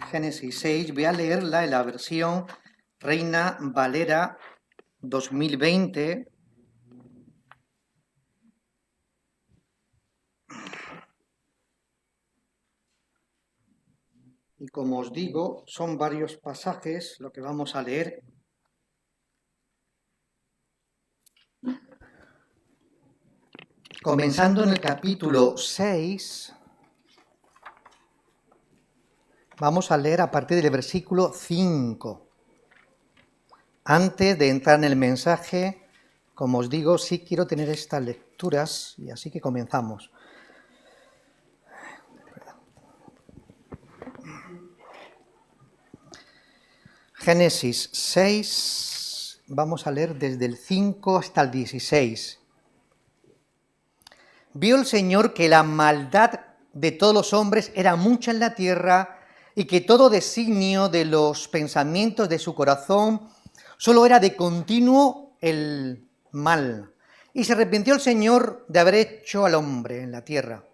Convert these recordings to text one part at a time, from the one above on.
Génesis 6, voy a leerla en la versión Reina Valera 2020. Y como os digo, son varios pasajes lo que vamos a leer. Comenzando en el capítulo 6, vamos a leer a partir del versículo 5. Antes de entrar en el mensaje, como os digo, sí quiero tener estas lecturas, y así que comenzamos. Génesis 6, vamos a leer desde el 5 hasta el 16. Vio el Señor que la maldad de todos los hombres era mucha en la tierra y que todo designio de los pensamientos de su corazón solo era de continuo el mal. Y se arrepintió el Señor de haber hecho al hombre en la tierra,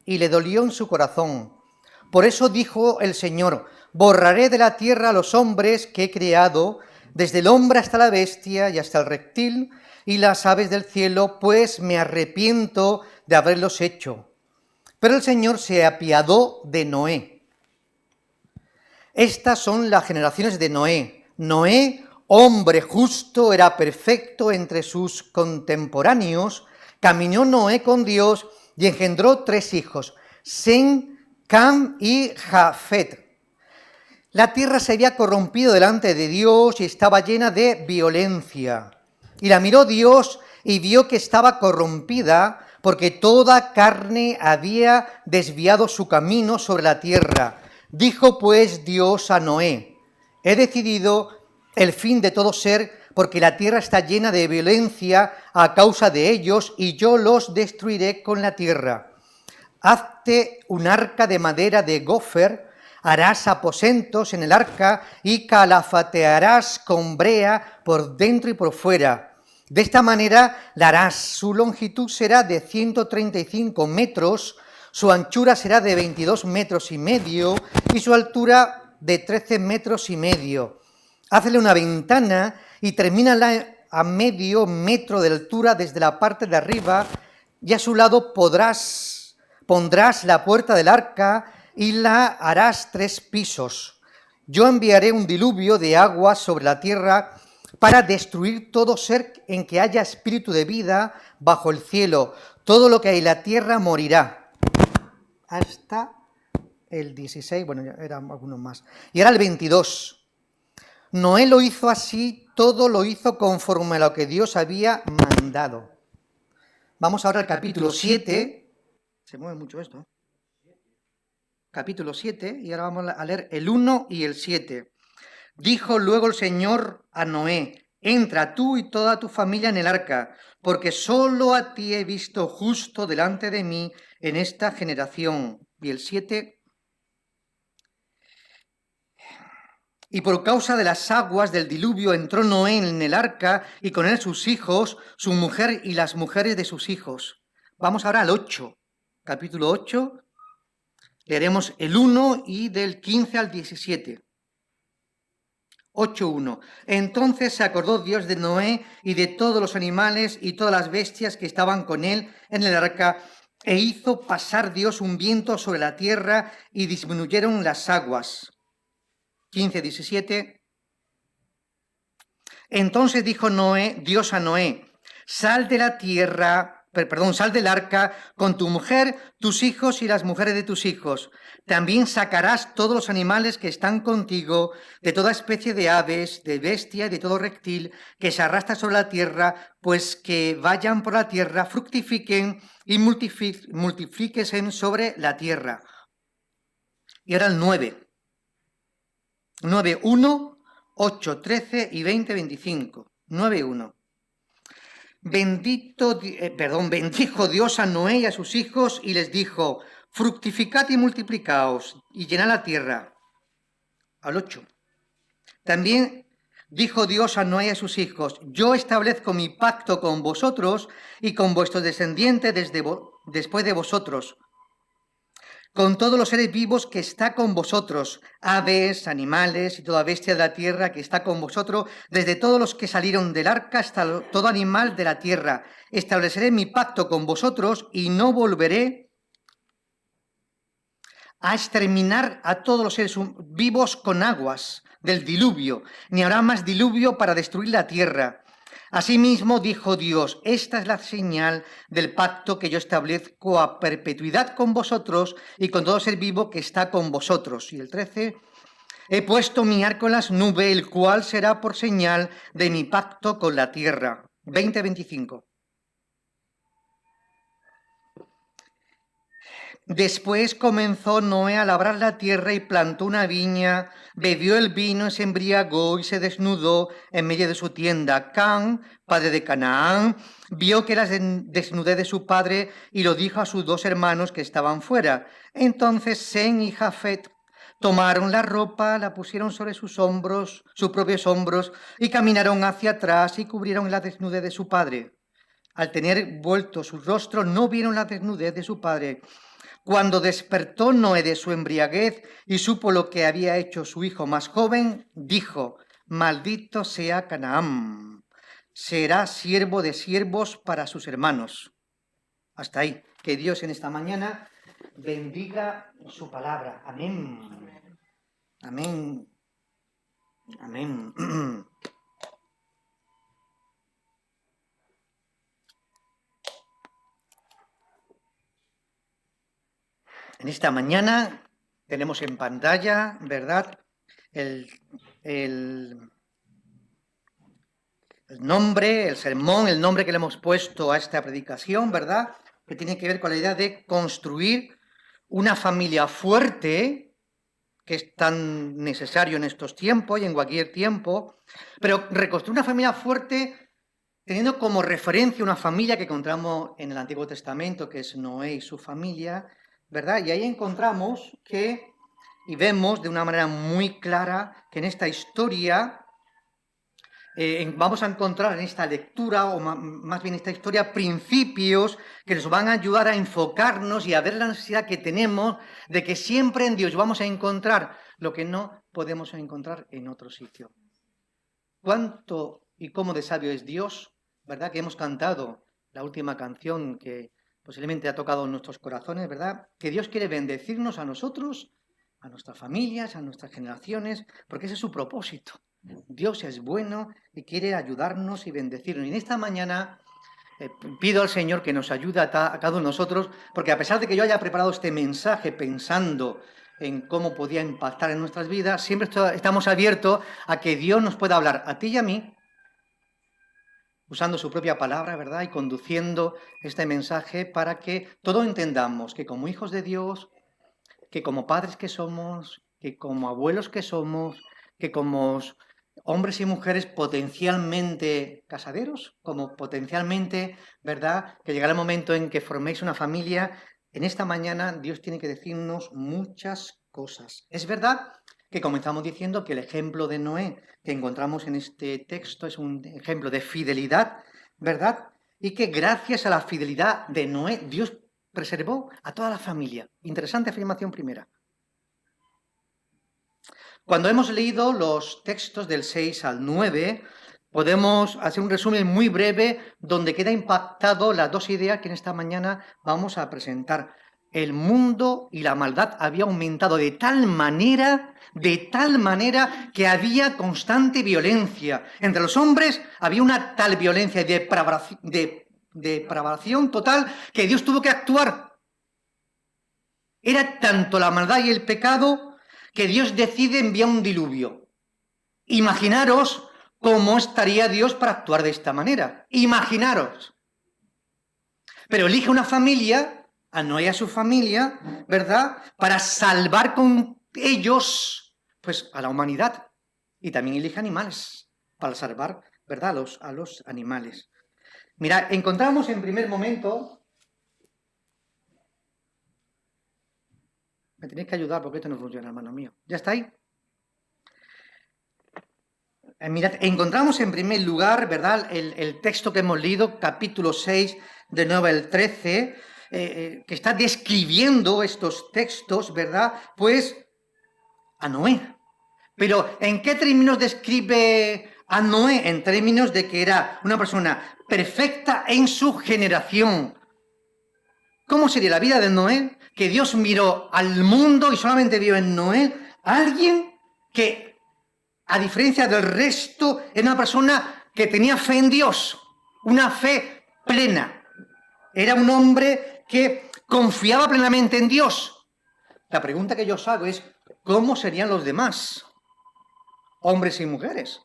y le dolió en su corazón. Por eso dijo el Señor: borraré de la tierra a los hombres que he creado, desde el hombre hasta la bestia y hasta el reptil y las aves del cielo, pues me arrepiento de haberlos hecho. Pero el Señor se apiadó de Noé. Estas son las generaciones de Noé. Noé, hombre justo, era perfecto entre sus contemporáneos. Caminó Noé con Dios y engendró 3 hijos, Sem, Cam y Jafet. La tierra se había corrompido delante de Dios y estaba llena de violencia. Y la miró Dios y vio que estaba corrompida, porque toda carne había desviado su camino sobre la tierra. Dijo pues Dios a Noé: he decidido el fin de todo ser, porque la tierra está llena de violencia a causa de ellos, y yo los destruiré con la tierra. Hazte un arca de madera de gofer, harás aposentos en el arca y calafatearás con brea por dentro y por fuera. De esta manera la harás. Su longitud será de 135 metros, su anchura será de 22 metros y medio y su altura de 13 metros y medio. Hazle una ventana y termínala a medio metro de altura desde la parte de arriba, y a su lado pondrás la puerta del arca y la harás 3 pisos. Yo enviaré un diluvio de agua sobre la tierra para destruir todo ser en que haya espíritu de vida bajo el cielo. Todo lo que hay en la tierra morirá. Hasta el 16, bueno, ya eran algunos más. Y ahora el 22. Noé lo hizo así, todo lo hizo conforme a lo que Dios había mandado. Vamos ahora al capítulo 7. Se mueve mucho esto. Capítulo 7, y ahora vamos a leer el 1 y el 7. Dijo luego el Señor a Noé: entra tú y toda tu familia en el arca, porque solo a ti he visto justo delante de mí en esta generación. Y el 7. Y por causa de las aguas del diluvio entró Noé en el arca, y con él sus hijos, su mujer y las mujeres de sus hijos. Vamos ahora al 8, capítulo 8. Leeremos el 1 y del 15 al 17. 8.1. Entonces se acordó Dios de Noé y de todos los animales y todas las bestias que estaban con él en el arca, e hizo pasar Dios un viento sobre la tierra y disminuyeron las aguas. 15:17. Entonces dijo Dios a Noé: sal del arca con tu mujer, tus hijos y las mujeres de tus hijos. También sacarás todos los animales que están contigo, de toda especie de aves, de bestia y de todo reptil que se arrastra sobre la tierra, pues que vayan por la tierra, fructifiquen y multiplíquense sobre la tierra. Y ahora el 9. 9.1, 8.13 y 20.25. 9.1. Bendijo Dios a Noé y a sus hijos y les dijo: fructificad y multiplicaos y llenad la tierra. Al 8. También dijo Dios a Noé y a sus hijos: yo establezco mi pacto con vosotros y con vuestros descendientes después de vosotros. con todos los seres vivos que está con vosotros, aves, animales y toda bestia de la tierra que está con vosotros, desde todos los que salieron del arca hasta todo animal de la tierra. Estableceré mi pacto con vosotros y no volveré a exterminar a todos los seres vivos con aguas del diluvio, ni habrá más diluvio para destruir la tierra. Asimismo dijo Dios, esta es la señal del pacto que yo establezco a perpetuidad con vosotros y con todo ser vivo que está con vosotros. Y el 13, he puesto mi arco en las nubes, el cual será por señal de mi pacto con la tierra. 20-25. Después comenzó Noé a labrar la tierra y plantó una viña, bebió el vino, se embriagó y se desnudó en medio de su tienda. Cam, padre de Canaán, vio que era desnudez de su padre y lo dijo a sus dos hermanos que estaban fuera. Entonces Sem y Jafet tomaron la ropa, la pusieron sobre sus hombros, sus propios hombros, y caminaron hacia atrás y cubrieron la desnudez de su padre. Al tener vuelto su rostro, no vieron la desnudez de su padre. Cuando despertó Noé de su embriaguez y supo lo que había hecho su hijo más joven, dijo, maldito sea Canaán, será siervo de siervos para sus hermanos. Hasta ahí. Que Dios en esta mañana bendiga su palabra. Amén. Amén. Amén. En esta mañana tenemos en pantalla, ¿verdad?, el nombre, el sermón, el nombre que le hemos puesto a esta predicación, ¿verdad?, que tiene que ver con la idea de construir una familia fuerte, que es tan necesario en estos tiempos y en cualquier tiempo, pero reconstruir una familia fuerte teniendo como referencia una familia que encontramos en el Antiguo Testamento, que es Noé y su familia, ¿verdad? Y ahí encontramos que, y vemos de una manera muy clara, que en esta historia vamos a encontrar en esta lectura, o más bien esta historia, principios que nos van a ayudar a enfocarnos y a ver la necesidad que tenemos de que siempre en Dios vamos a encontrar lo que no podemos encontrar en otro sitio. ¿Cuánto y cómo de sabio es Dios? ¿Verdad? Que hemos cantado la última canción que posiblemente ha tocado en nuestros corazones, ¿verdad? Que Dios quiere bendecirnos a nosotros, a nuestras familias, a nuestras generaciones, porque ese es su propósito. Dios es bueno y quiere ayudarnos y bendecirnos. Y en esta mañana pido al Señor que nos ayude a cada uno de nosotros, porque a pesar de que yo haya preparado este mensaje pensando en cómo podía impactar en nuestras vidas, siempre estamos abiertos a que Dios nos pueda hablar a ti y a mí, usando su propia palabra, ¿verdad? Y conduciendo este mensaje para que todos entendamos que como hijos de Dios, que como padres que somos, que como abuelos que somos, que como hombres y mujeres potencialmente casaderos, como potencialmente, ¿verdad?, que llegará el momento en que forméis una familia. En esta mañana Dios tiene que decirnos muchas cosas. Es verdad que comenzamos diciendo que el ejemplo de Noé que encontramos en este texto es un ejemplo de fidelidad, ¿verdad? Y que gracias a la fidelidad de Noé, Dios preservó a toda la familia. Interesante afirmación primera. Cuando hemos leído los textos del 6 al 9, podemos hacer un resumen muy breve donde queda impactado las dos ideas que en esta mañana vamos a presentar. El mundo y la maldad había aumentado de tal manera que había constante violencia. Entre los hombres había una tal violencia y depravación total que Dios tuvo que actuar. Era tanto la maldad y el pecado que Dios decide enviar un diluvio. Imaginaros cómo estaría Dios para actuar de esta manera. Imaginaros. Pero elige una familia, a Noé y a su familia, ¿verdad?, para salvar con ellos, pues, a la humanidad. Y también elige animales para salvar, ¿verdad?, a los animales. Mira, encontramos en primer momento... Me tenéis que ayudar porque esto no funciona, hermano mío. ¿Ya está ahí? Mirad, encontramos en primer lugar, ¿verdad?, el texto que hemos leído, capítulo 6, de 9 al 13, que está describiendo estos textos, ¿verdad? Pues a Noé. Pero ¿en qué términos describe a Noé? En términos de que era una persona perfecta en su generación. ¿Cómo sería la vida de Noé? Que Dios miró al mundo y solamente vio en Noé a alguien que, a diferencia del resto, era una persona que tenía fe en Dios, una fe plena. Era un hombre que confiaba plenamente en Dios. La pregunta que yo os hago es, ¿cómo serían los demás? Hombres y mujeres.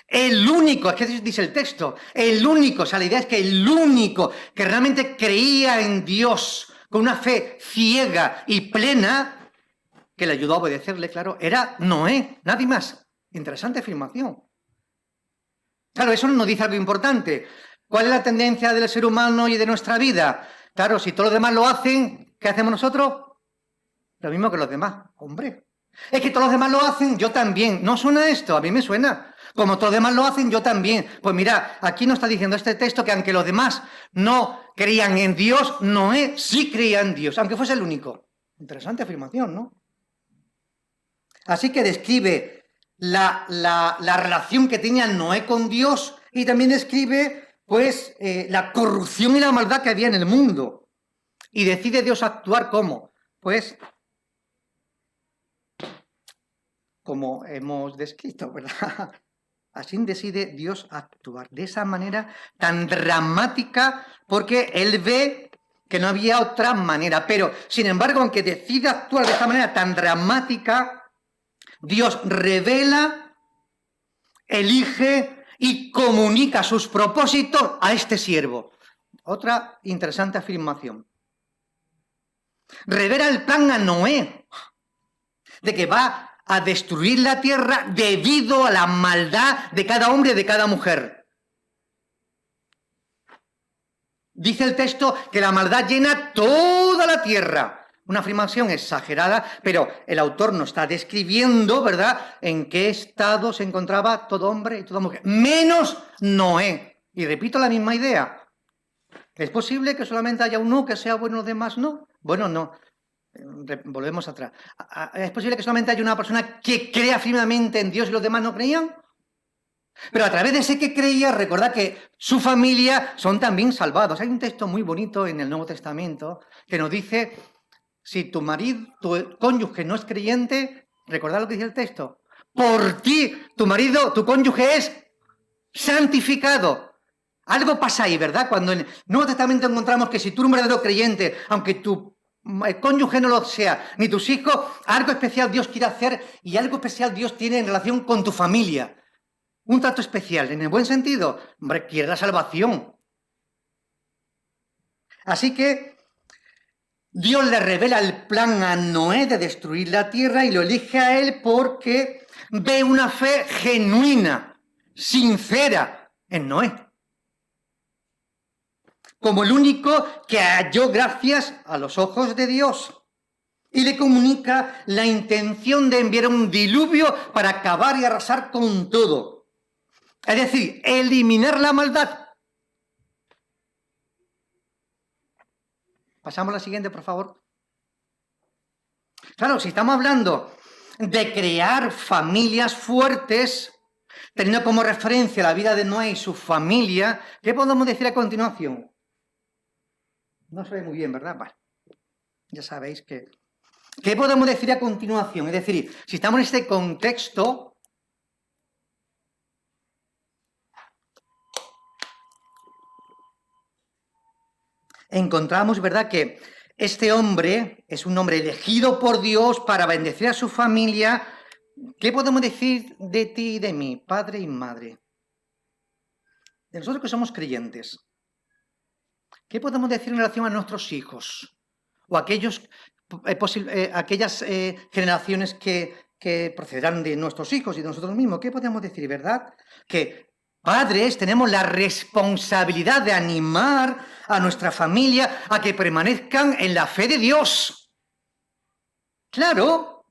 El único, es que dice el texto, el único, o sea, la idea es que el único que realmente creía en Dios con una fe ciega y plena, que le ayudó a obedecerle, claro, era Noé, nadie más. Interesante afirmación. Claro, eso nos dice algo importante. ¿Cuál es la tendencia del ser humano y de nuestra vida? Claro, si todos los demás lo hacen, ¿qué hacemos nosotros? Lo mismo que los demás, hombre. Es que todos los demás lo hacen, yo también. ¿No suena esto? A mí me suena. Como todos los demás lo hacen, yo también. Pues mira, aquí nos está diciendo este texto que aunque los demás no creían en Dios, Noé sí creía en Dios, aunque fuese el único. Interesante afirmación, ¿no? Así que describe la relación que tenía Noé con Dios y también describe, pues, la corrupción y la maldad que había en el mundo. Y decide Dios actuar ¿cómo? Pues como hemos descrito, ¿verdad? Así decide Dios actuar, de esa manera tan dramática, porque Él ve que no había otra manera. Pero, sin embargo, aunque decide actuar de esta manera tan dramática, Dios revela, elige y comunica sus propósitos a este siervo. Otra interesante afirmación. Revela el plan a Noé, de que va a destruir la tierra debido a la maldad de cada hombre y de cada mujer. Dice el texto que la maldad llena toda la tierra. Una afirmación exagerada, pero el autor nos está describiendo, ¿verdad?, en qué estado se encontraba todo hombre y toda mujer, menos Noé. Y repito la misma idea. ¿Es posible que solamente haya uno que sea bueno y los demás no? Bueno, no. Volvemos atrás. ¿Es posible que solamente haya una persona que crea firmemente en Dios y los demás no creían? Pero a través de ese que creía, recordad que su familia son también salvados. Hay un texto muy bonito en el Nuevo Testamento que nos dice, si tu marido, tu cónyuge no es creyente, recordad lo que dice el texto, por ti, tu marido, tu cónyuge es santificado. Algo pasa ahí, ¿verdad? Cuando en el Nuevo Testamento encontramos que si tú eres un verdadero creyente, aunque tu cónyuge no lo sea, ni tus hijos, algo especial Dios quiere hacer y algo especial Dios tiene en relación con tu familia. Un trato especial, en el buen sentido, hombre, quiere la salvación. Así que Dios le revela el plan a Noé de destruir la tierra y lo elige a él porque ve una fe genuina, sincera en Noé, como el único que halló gracias a los ojos de Dios. Y le comunica la intención de enviar un diluvio para acabar y arrasar con todo. Es decir, eliminar la maldad. Pasamos a la siguiente, por favor. Claro, si estamos hablando de crear familias fuertes, teniendo como referencia la vida de Noé y su familia, ¿qué podemos decir a continuación? No se ve muy bien, ¿verdad? Vale. Ya sabéis que... ¿Qué podemos decir a continuación? Es decir, si estamos en este contexto... encontramos, ¿verdad?, que este hombre es un hombre elegido por Dios para bendecir a su familia. ¿Qué podemos decir de ti y de mí, padre y madre? De nosotros que somos creyentes. ¿Qué podemos decir en relación a nuestros hijos? O aquellas generaciones que procederán de nuestros hijos y de nosotros mismos. ¿Qué podemos decir, verdad? Que padres tenemos la responsabilidad de animar a nuestra familia a que permanezcan en la fe de Dios. Claro,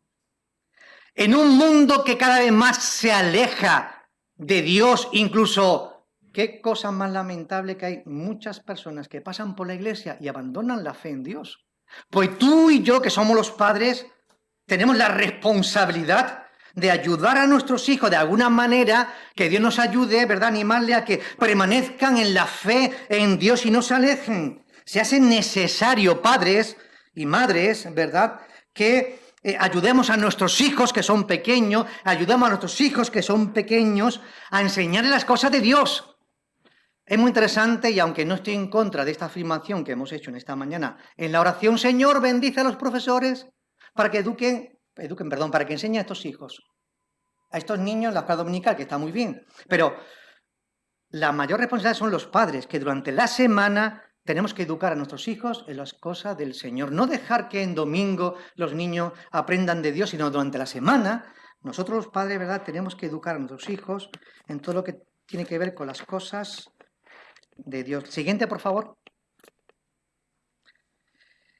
en un mundo que cada vez más se aleja de Dios, incluso qué cosa más lamentable que hay muchas personas que pasan por la iglesia y abandonan la fe en Dios. Pues tú y yo, que somos los padres, tenemos la responsabilidad de ayudar a nuestros hijos de alguna manera, que Dios nos ayude, ¿verdad? Animarle a que permanezcan en la fe en Dios y no se alejen. Se hace necesario, padres y madres, ¿verdad?, que ayudemos a nuestros hijos que son pequeños, ayudemos a nuestros hijos que son pequeños a enseñarles las cosas de Dios. Es muy interesante, y aunque no estoy en contra de esta afirmación que hemos hecho en esta mañana, en la oración, Señor, bendice a los profesores para que para que enseñen a estos hijos, a estos niños en la escuela dominical, que está muy bien, pero la mayor responsabilidad son los padres, que durante la semana tenemos que educar a nuestros hijos en las cosas del Señor. No dejar que en domingo los niños aprendan de Dios, sino durante la semana. Nosotros los padres, ¿verdad?, tenemos que educar a nuestros hijos en todo lo que tiene que ver con las cosas de Dios. Siguiente, por favor.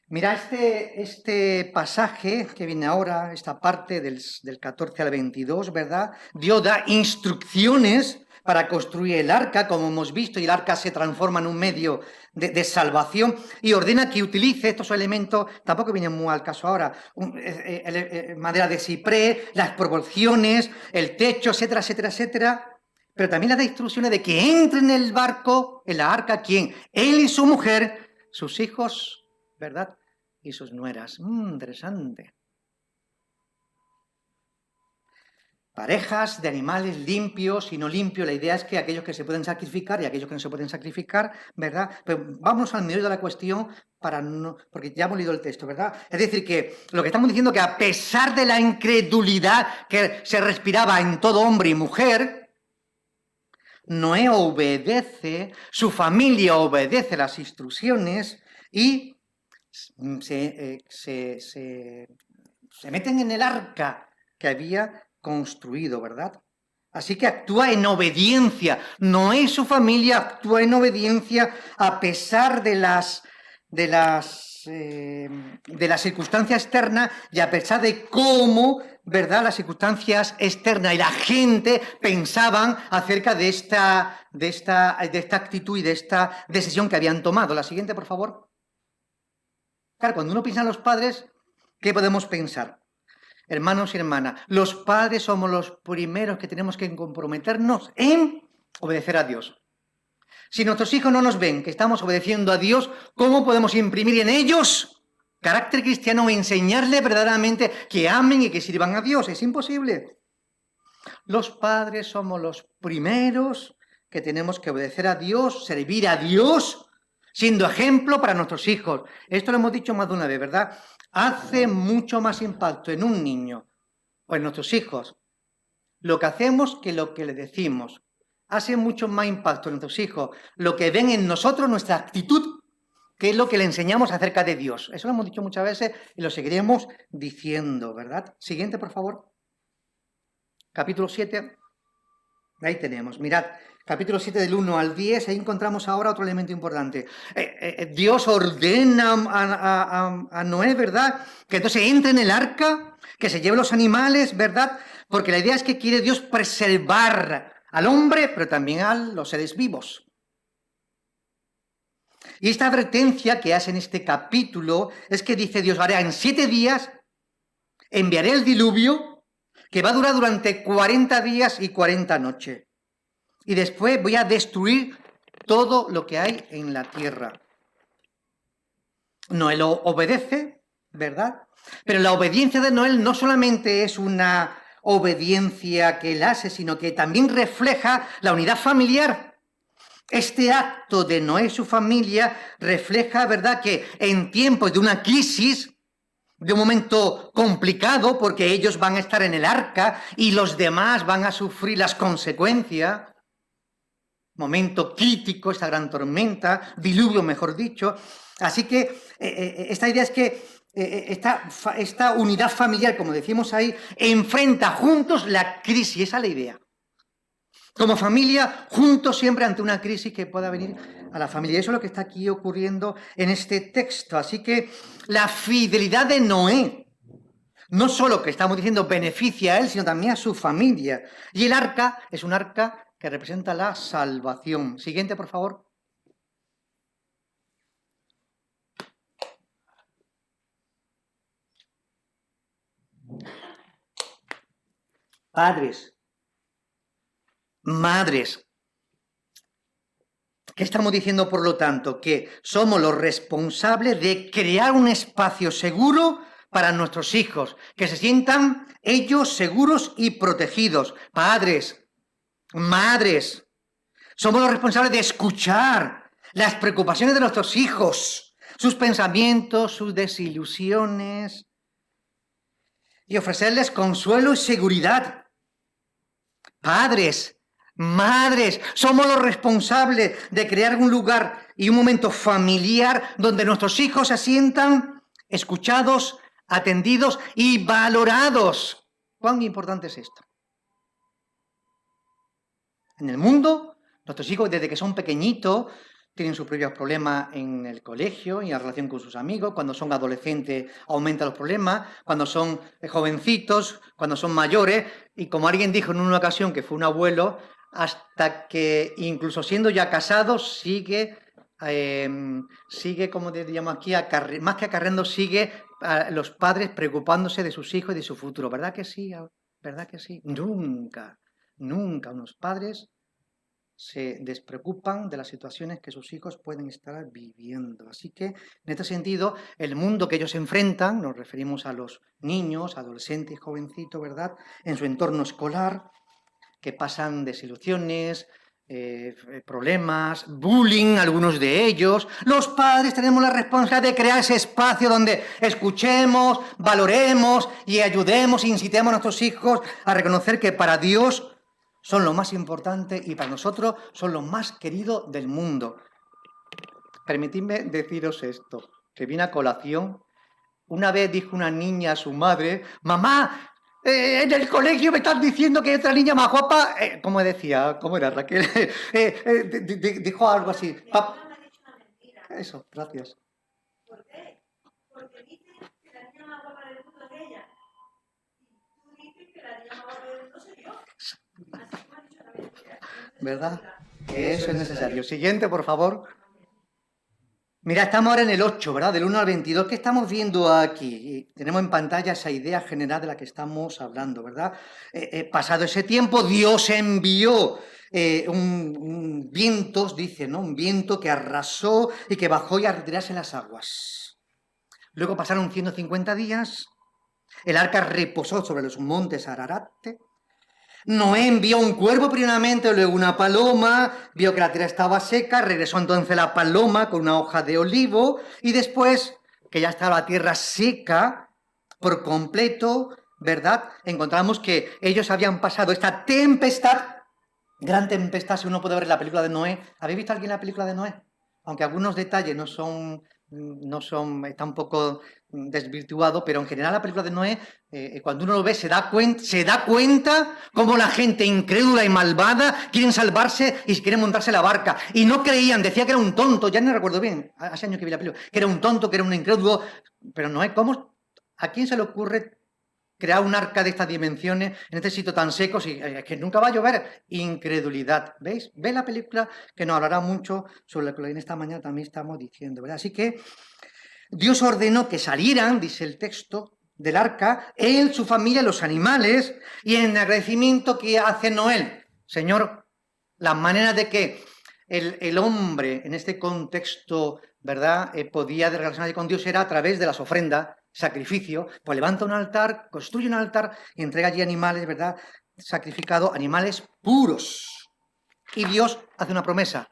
Mira, este pasaje que viene ahora, esta parte del 14 al 22, ¿verdad? Dios da instrucciones para construir el arca, como hemos visto, y el arca se transforma en un medio de salvación, y ordena que utilice estos elementos, tampoco viene muy al caso ahora, madera de ciprés, las proporciones, el techo, etcétera, etcétera, etcétera, pero también le da instrucciones de que entre en el barco, en la arca, ¿quién? Él y su mujer, sus hijos, ¿verdad?, y sus nueras. Interesante. Parejas de animales limpios y no limpios. La idea es que aquellos que se pueden sacrificar y aquellos que no se pueden sacrificar, ¿verdad? Pero vamos al meollo de la cuestión porque ya hemos leído el texto, ¿verdad? Es decir, que lo que estamos diciendo es que a pesar de la incredulidad que se respiraba en todo hombre y mujer, Noé obedece, su familia obedece las instrucciones y se meten en el arca que había construido, ¿verdad? Así que actúa en obediencia. Noé y su familia actúa en obediencia a pesar de las circunstancias externas y a pesar de cómo, ¿verdad?, las circunstancias externas y la gente pensaban acerca de esta actitud y de esta decisión que habían tomado. La siguiente, por favor. Claro, cuando uno piensa en los padres, ¿qué podemos pensar? Hermanos y hermanas, los padres somos los primeros que tenemos que comprometernos en obedecer a Dios. Si nuestros hijos no nos ven que estamos obedeciendo a Dios, ¿cómo podemos imprimir en ellos carácter cristiano e enseñarles verdaderamente que amen y que sirvan a Dios? Es imposible. Los padres somos los primeros que tenemos que obedecer a Dios, servir a Dios, siendo ejemplo para nuestros hijos. Esto lo hemos dicho más de una vez, ¿verdad? Hace mucho más impacto en un niño o en nuestros hijos lo que hacemos que lo que le decimos. Hace mucho más impacto en nuestros hijos lo que ven en nosotros, nuestra actitud, que es lo que le enseñamos acerca de Dios. Eso lo hemos dicho muchas veces y lo seguiremos diciendo, ¿verdad? Siguiente, por favor. Capítulo 7. Ahí tenemos, mirad, capítulo 7 del 1 al 10, ahí encontramos ahora otro elemento importante. Dios ordena a Noé, ¿verdad?, que entonces entre en el arca, que se lleve los animales, ¿verdad?, porque la idea es que quiere Dios preservar al hombre, pero también a los seres vivos. Y esta advertencia que hace en este capítulo es que dice Dios, hará en 7 días, enviaré el diluvio, que va a durar durante 40 días y 40 noches. Y después voy a destruir todo lo que hay en la tierra. Noé lo obedece, ¿verdad? Pero la obediencia de Noé no solamente es una obediencia que él hace, sino que también refleja la unidad familiar. Este acto de Noé y su familia refleja, ¿verdad?, que en tiempos de una crisis, de un momento complicado, porque ellos van a estar en el arca y los demás van a sufrir las consecuencias, momento crítico, esta gran tormenta, diluvio mejor dicho. Así que esta idea es que esta unidad familiar, como decimos ahí, enfrenta juntos la crisis, esa es la idea. Como familia, juntos siempre ante una crisis que pueda venir a la familia. Eso es lo que está aquí ocurriendo en este texto. Así que la fidelidad de Noé, no solo que estamos diciendo beneficia a él, sino también a su familia. Y el arca es un arca que representa la salvación. Siguiente, por favor. Padres, madres. ¿Qué estamos diciendo, por lo tanto? Que somos los responsables de crear un espacio seguro para nuestros hijos, que se sientan ellos seguros y protegidos. Padres, madres, somos los responsables de escuchar las preocupaciones de nuestros hijos, sus pensamientos, sus desilusiones, y ofrecerles consuelo y seguridad. Padres, madres, somos los responsables de crear un lugar y un momento familiar donde nuestros hijos se sientan escuchados, atendidos y valorados. ¿Cuán importante es esto? En el mundo, nuestros hijos desde que son pequeñitos tienen sus propios problemas en el colegio y en relación con sus amigos. Cuando son adolescentes aumentan los problemas. Cuando son jovencitos, cuando son mayores. Y como alguien dijo en una ocasión que fue un abuelo, hasta que incluso siendo ya casado sigue, como diríamos aquí, más que acarreando, sigue a los padres preocupándose de sus hijos y de su futuro. ¿Verdad que sí? ¿Verdad que sí? Nunca unos padres se despreocupan de las situaciones que sus hijos pueden estar viviendo. Así que, en este sentido, el mundo que ellos enfrentan, nos referimos a los niños, adolescentes, jovencitos, ¿verdad?, en su entorno escolar, que pasan desilusiones, problemas, bullying, algunos de ellos. Los padres tenemos la responsabilidad de crear ese espacio donde escuchemos, valoremos y ayudemos, incitemos a nuestros hijos a reconocer que para Dios son lo más importante y para nosotros son lo más querido del mundo. Permitidme deciros esto, que viene a colación. Una vez dijo una niña a su madre: mamá, en el colegio me están diciendo que hay otra niña más guapa. ¿Cómo decía? ¿Cómo era, Raquel? Dijo algo así. Eso, gracias. ¿Por qué? Porque dicen que la niña más guapa del mundo es ella. Y tú dices que la niña más guapa del mundo soy yo. Así que me han dicho la mentira. ¿Verdad? Que eso es necesario. Siguiente, por favor. Mira, estamos ahora en el 8, ¿verdad? Del 1 al 22. ¿Qué estamos viendo aquí? Y tenemos en pantalla esa idea general de la que estamos hablando, ¿verdad? Pasado ese tiempo, Dios envió un viento, dice, ¿no? Un viento que arrasó y que bajó y a retirarse las aguas. Luego pasaron 150 días, el arca reposó sobre los montes Ararat. Noé envió un cuervo primeramente, luego una paloma, vio que la tierra estaba seca, regresó entonces la paloma con una hoja de olivo y después, que ya estaba la tierra seca por completo, ¿verdad? Encontramos que ellos habían pasado esta tempestad, gran tempestad, si uno puede ver la película de Noé. ¿Habéis visto alguien la película de Noé? Aunque algunos detalles está un poco desvirtuado, pero en general la película de Noé, cuando uno lo ve, se da cuenta cómo la gente incrédula y malvada quieren salvarse y quieren montarse la barca. Y no creían, decía que era un tonto, ya no recuerdo bien, hace años que vi la película, que era un tonto, que era un incrédulo, pero Noé, ¿a quién se le ocurre crear un arca de estas dimensiones en este sitio tan seco, que nunca va a llover? Incredulidad, ¿veis? Ve la película, que nos hablará mucho sobre lo que en esta mañana también estamos diciendo, ¿verdad? Así que Dios ordenó que salieran, dice el texto, del arca, él, su familia, los animales, y en agradecimiento que hace Noé, Señor, la manera de que el hombre en este contexto, ¿verdad?, podía relacionarse con Dios era a través de las ofrendas, sacrificio. Pues levanta un altar, construye un altar y entrega allí animales, ¿verdad?, sacrificados, animales puros. Y Dios hace una promesa: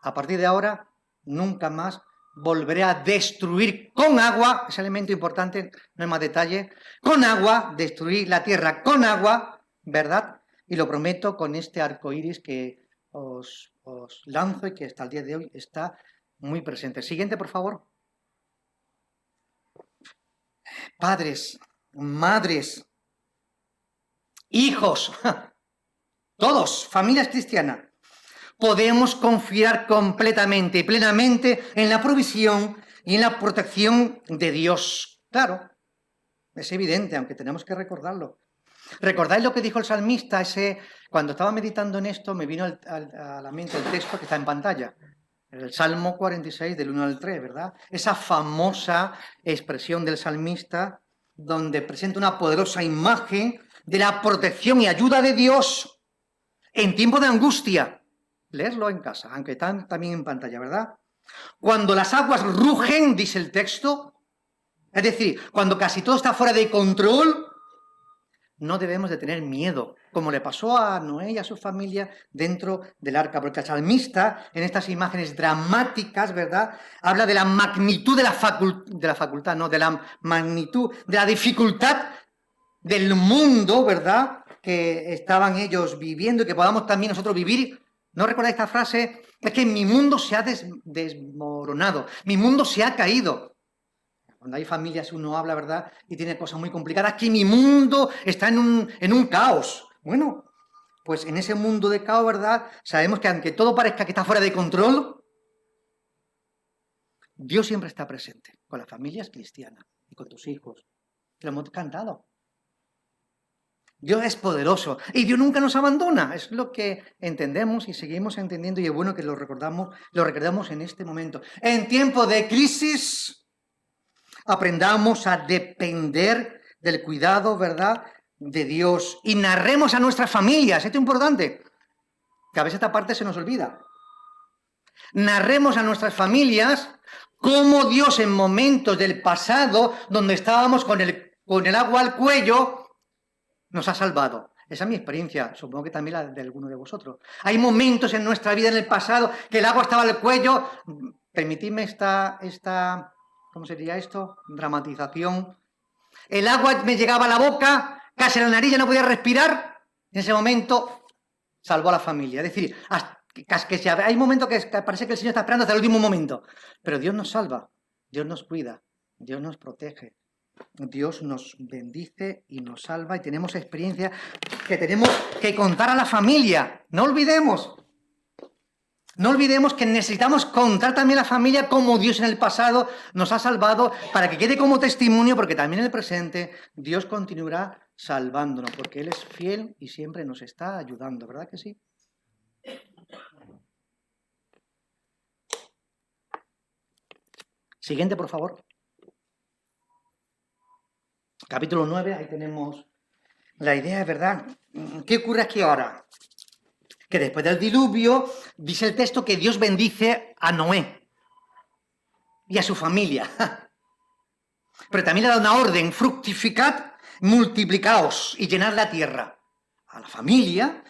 a partir de ahora, nunca más volveré a destruir con agua, ese elemento importante, no hay más detalle, con agua, destruir la tierra con agua, ¿verdad? Y lo prometo con este arco iris que os lanzo y que hasta el día de hoy está muy presente. Siguiente, por favor. Padres, madres, hijos, todos, familias cristianas, podemos confiar completamente y plenamente en la provisión y en la protección de Dios. Claro, es evidente, aunque tenemos que recordarlo. ¿Recordáis lo que dijo el salmista? Cuando estaba meditando en esto, me vino a la mente el texto que está en pantalla. El Salmo 46, del 1 al 3, ¿verdad? Esa famosa expresión del salmista, donde presenta una poderosa imagen de la protección y ayuda de Dios en tiempo de angustia. Leerlo en casa, aunque están también en pantalla, ¿verdad? Cuando las aguas rugen, dice el texto, es decir, cuando casi todo está fuera de control, no debemos de tener miedo, como le pasó a Noé y a su familia dentro del arca, porque el salmista, en estas imágenes dramáticas, ¿verdad?, habla de la magnitud de la facultad, no, de la magnitud, de la dificultad del mundo, ¿verdad?, que estaban ellos viviendo y que podamos también nosotros vivir. ¿No recordáis esta frase? Es que mi mundo se ha desmoronado, mi mundo se ha caído. Cuando hay familias uno habla, ¿verdad?, y tiene cosas muy complicadas, que mi mundo está en un caos. Bueno, pues en ese mundo de caos, ¿verdad?, sabemos que aunque todo parezca que está fuera de control, Dios siempre está presente con las familias cristianas y con tus hijos. Lo hemos cantado. Dios es poderoso y Dios nunca nos abandona. Es lo que entendemos y seguimos entendiendo y es bueno que lo recordamos en este momento. En tiempo de crisis, aprendamos a depender del cuidado, ¿verdad?, de Dios y narremos a nuestras familias. Esto es importante, que a veces esta parte se nos olvida. Narremos a nuestras familias cómo Dios en momentos del pasado, donde estábamos con el agua al cuello, nos ha salvado. Esa es mi experiencia, supongo que también la de alguno de vosotros. Hay momentos en nuestra vida en el pasado que el agua estaba al cuello. Permitidme esta ¿cómo sería esto? Dramatización. El agua me llegaba a la boca, casi a la nariz, ya no podía respirar. En ese momento salvó a la familia. Es decir, hay momentos que parece que el Señor está esperando hasta el último momento. Pero Dios nos salva, Dios nos cuida, Dios nos protege. Dios nos bendice y nos salva y tenemos experiencia que tenemos que contar a la familia. No olvidemos que necesitamos contar también a la familia cómo Dios en el pasado nos ha salvado para que quede como testimonio, porque también en el presente Dios continuará salvándonos, porque Él es fiel y siempre nos está ayudando, ¿verdad que sí? Siguiente, por favor. Capítulo 9, ahí tenemos la idea, ¿verdad? ¿Qué ocurre aquí ahora? Que después del diluvio, dice el texto que Dios bendice a Noé y a su familia. Pero también le da una orden: fructificad, multiplicaos y llenad la tierra. A la familia,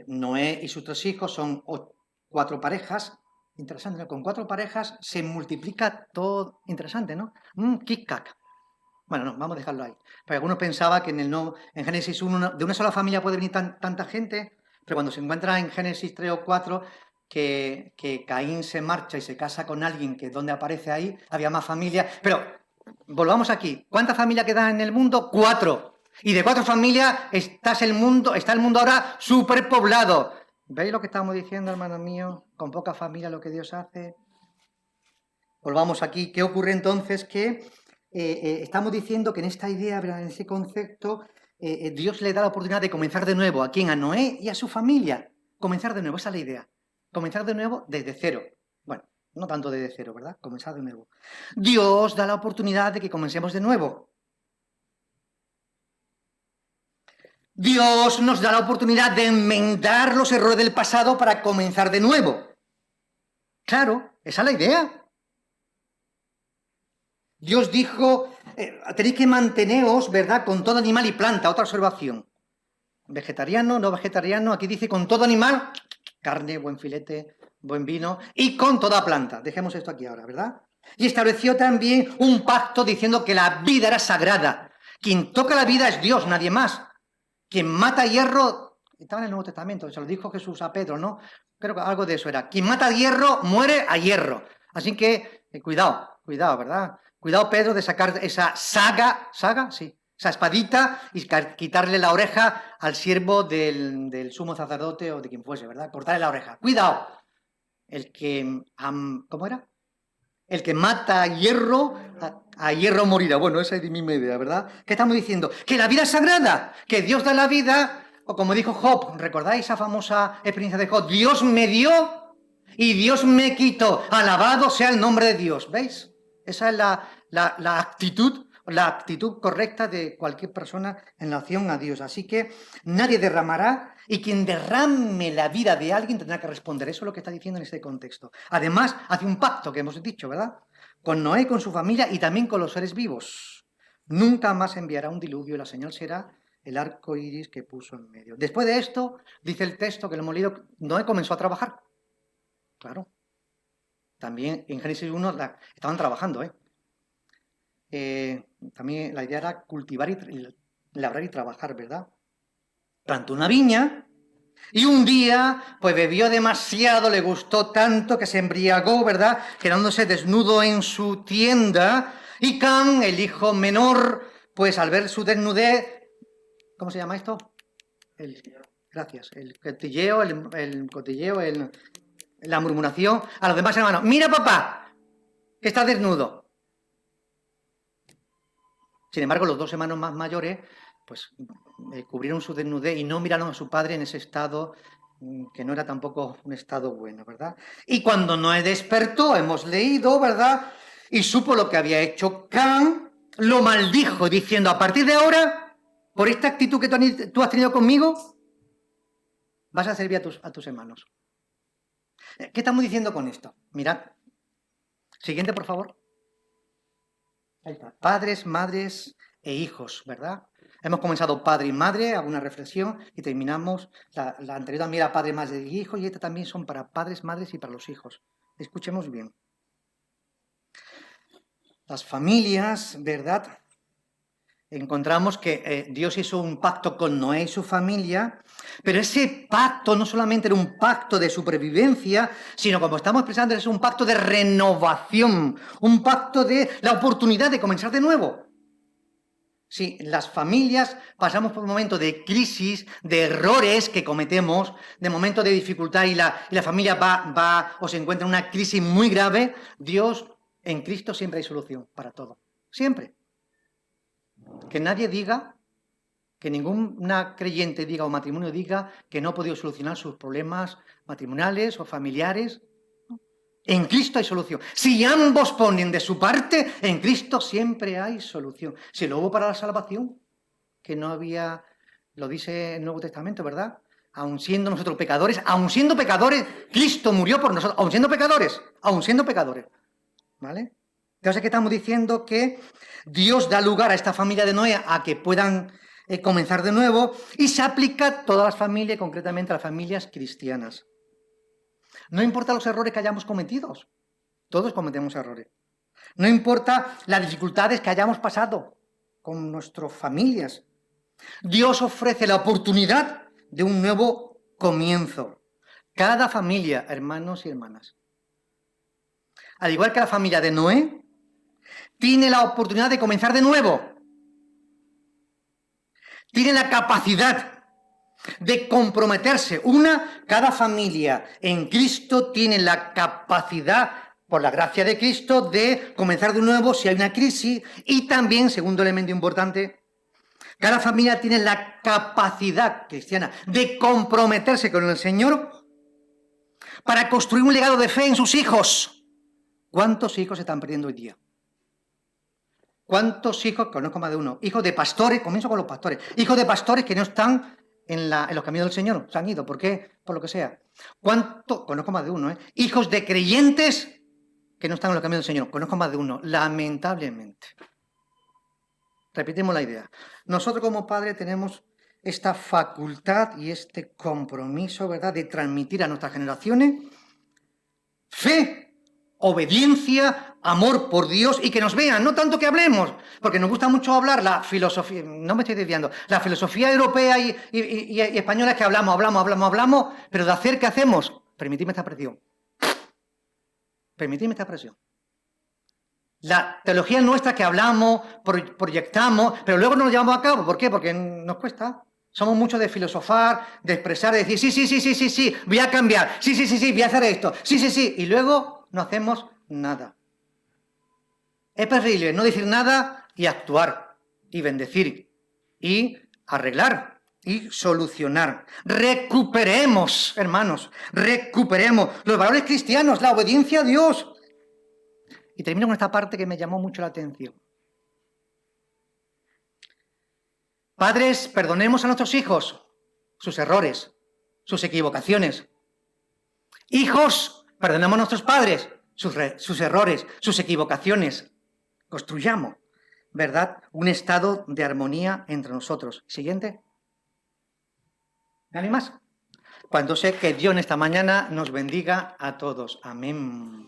Noé y sus 3 hijos son 4 parejas. Interesante, ¿no? Con 4 parejas se multiplica todo. Interesante, ¿no? Kik-kak. Bueno, no, vamos a dejarlo ahí. Porque algunos pensaban que en Génesis 1 de una sola familia puede venir tanta gente, pero cuando se encuentra en Génesis 3 o 4 que Caín se marcha y se casa con alguien que donde aparece ahí, había más familias. Pero volvamos aquí. ¿Cuántas familias quedan en el mundo? 4. Y de 4 familias está el mundo ahora superpoblado. ¿Veis lo que estamos diciendo, hermano mío? Con poca familia lo que Dios hace. Volvamos aquí. ¿Qué ocurre entonces? Que estamos diciendo que en esta idea, en ese concepto, Dios le da la oportunidad de comenzar de nuevo. ¿A quién? A Noé y a su familia. Comenzar de nuevo, esa es la idea. Comenzar de nuevo desde cero. Bueno, no tanto desde cero, ¿verdad? Comenzar de nuevo. Dios da la oportunidad de que comencemos de nuevo. Dios nos da la oportunidad de enmendar los errores del pasado para comenzar de nuevo. Claro, esa es la idea. Dios dijo, tenéis que manteneos, ¿verdad?, con todo animal y planta. Otra observación. Vegetariano, no vegetariano, aquí dice con todo animal, carne, buen filete, buen vino, y con toda planta. Dejemos esto aquí ahora, ¿verdad? Y estableció también un pacto diciendo que la vida era sagrada. Quien toca la vida es Dios, nadie más. Quien mata hierro, estaba en el Nuevo Testamento, se lo dijo Jesús a Pedro, ¿no? Creo que algo de eso era. Quien mata hierro, muere a hierro. Así que, cuidado, ¿verdad? Cuidado, Pedro, de sacar esa saga, sí, esa espadita y quitarle la oreja al siervo del sumo sacerdote o de quien fuese, ¿verdad? Cortarle la oreja. Cuidado. ¿Cómo era? El que mata hierro, A hierro morirá. Bueno, esa es mi idea, ¿verdad? ¿Qué estamos diciendo? Que la vida es sagrada, que Dios da la vida, o como dijo Job, ¿recordáis esa famosa experiencia de Job? Dios me dio y Dios me quitó. Alabado sea el nombre de Dios. ¿Veis? Esa es la actitud correcta de cualquier persona en relación a Dios. Así que nadie derramará, y quien derrame la vida de alguien tendrá que responder. Eso es lo que está diciendo en este contexto. Además, hace un pacto que hemos dicho, ¿verdad? Con Noé, con su familia y también con los seres vivos. Nunca más enviará un diluvio y la señal será el arco iris que puso en medio. Después de esto, dice el texto que lo hemos leído, Noé comenzó a trabajar. Claro. También en Génesis 1 estaban trabajando, también la idea era cultivar y labrar y trabajar, ¿verdad? Plantó una viña y un día pues bebió demasiado, le gustó tanto que se embriagó, ¿verdad? Quedándose desnudo en su tienda, y Can, el hijo menor, pues al ver su desnudez, ¿cómo se llama esto? Gracias, el cotilleo, la murmuración a los demás hermanos. Mira, papá, que está desnudo. Sin embargo, los dos hermanos más mayores, pues cubrieron su desnudez y no miraron a su padre en ese estado, que no era tampoco un estado bueno, ¿verdad? Y cuando Noé despertó, hemos leído, ¿verdad? Y supo lo que había hecho Can, lo maldijo, diciendo, a partir de ahora, por esta actitud que tú has tenido conmigo, vas a servir a tus hermanos. ¿Qué estamos diciendo con esto? Mirad. Siguiente, por favor. Ahí está. Padres, madres e hijos, ¿verdad? Hemos comenzado padre y madre, alguna reflexión, y terminamos, la anterior también era padre, madre y hijos, y esta también son para padres, madres y para los hijos. Escuchemos bien. Las familias, ¿verdad? Encontramos que Dios hizo un pacto con Noé y su familia, pero ese pacto no solamente era un pacto de supervivencia, sino, como estamos expresando, es un pacto de renovación, un pacto de la oportunidad de comenzar de nuevo. Sí, las familias pasamos por un momento de crisis, de errores que cometemos, de momentos de dificultad, y la familia va o se encuentra en una crisis muy grave. Dios, en Cristo siempre hay solución para todo, siempre. Que nadie diga, que ninguna creyente diga o matrimonio diga que no ha podido solucionar sus problemas matrimoniales o familiares. En Cristo hay solución. Si ambos ponen de su parte, en Cristo siempre hay solución. Si lo hubo para la salvación, que no había, lo dice el Nuevo Testamento, ¿verdad? Aun siendo nosotros pecadores, Cristo murió por nosotros, aun siendo pecadores, ¿vale? Entonces aquí estamos diciendo que Dios da lugar a esta familia de Noé a que puedan comenzar de nuevo, y se aplica a todas las familias, concretamente a las familias cristianas. No importa los errores que hayamos cometido, todos cometemos errores. No importa las dificultades que hayamos pasado con nuestras familias. Dios ofrece la oportunidad de un nuevo comienzo. Cada familia, hermanos y hermanas, al igual que la familia de Noé, tiene la oportunidad de comenzar de nuevo. Tiene la capacidad de comprometerse. Cada familia en Cristo tiene la capacidad, por la gracia de Cristo, de comenzar de nuevo si hay una crisis. Y también, segundo elemento importante, cada familia tiene la capacidad cristiana de comprometerse con el Señor para construir un legado de fe en sus hijos. ¿Cuántos hijos se están perdiendo hoy día? ¿Cuántos hijos? Conozco más de uno. Hijos de pastores, comienzo con los pastores. Hijos de pastores que no están en los caminos del Señor. Se han ido. ¿Por qué? Por lo que sea. Conozco más de uno, Hijos de creyentes que no están en los caminos del Señor. Conozco más de uno. Lamentablemente. Repetimos la idea. Nosotros como padres tenemos esta facultad y este compromiso, ¿verdad?, de transmitir a nuestras generaciones fe, obediencia, amor por Dios, y que nos vean, no tanto que hablemos, porque nos gusta mucho hablar la filosofía, no me estoy desviando, la filosofía europea y española es que hablamos, pero de hacer, ¿qué hacemos? Permitidme esta expresión. La teología nuestra es que hablamos, proyectamos, pero luego no lo llevamos a cabo. ¿Por qué? Porque nos cuesta. Somos muchos de filosofar, de expresar, de decir, sí, voy a cambiar, sí, voy a hacer esto, sí, y luego no hacemos nada. Es preferible no decir nada y actuar, y bendecir, y arreglar, y solucionar. Recuperemos, hermanos, recuperemos los valores cristianos, la obediencia a Dios. Y termino con esta parte que me llamó mucho la atención. Padres, perdonemos a nuestros hijos sus errores, sus equivocaciones. Hijos, perdonemos a nuestros padres sus errores, sus equivocaciones. Construyamos, ¿verdad?, un estado de armonía entre nosotros. Siguiente. ¿Nadie más? Cuando sé que Dios en esta mañana nos bendiga a todos. Amén.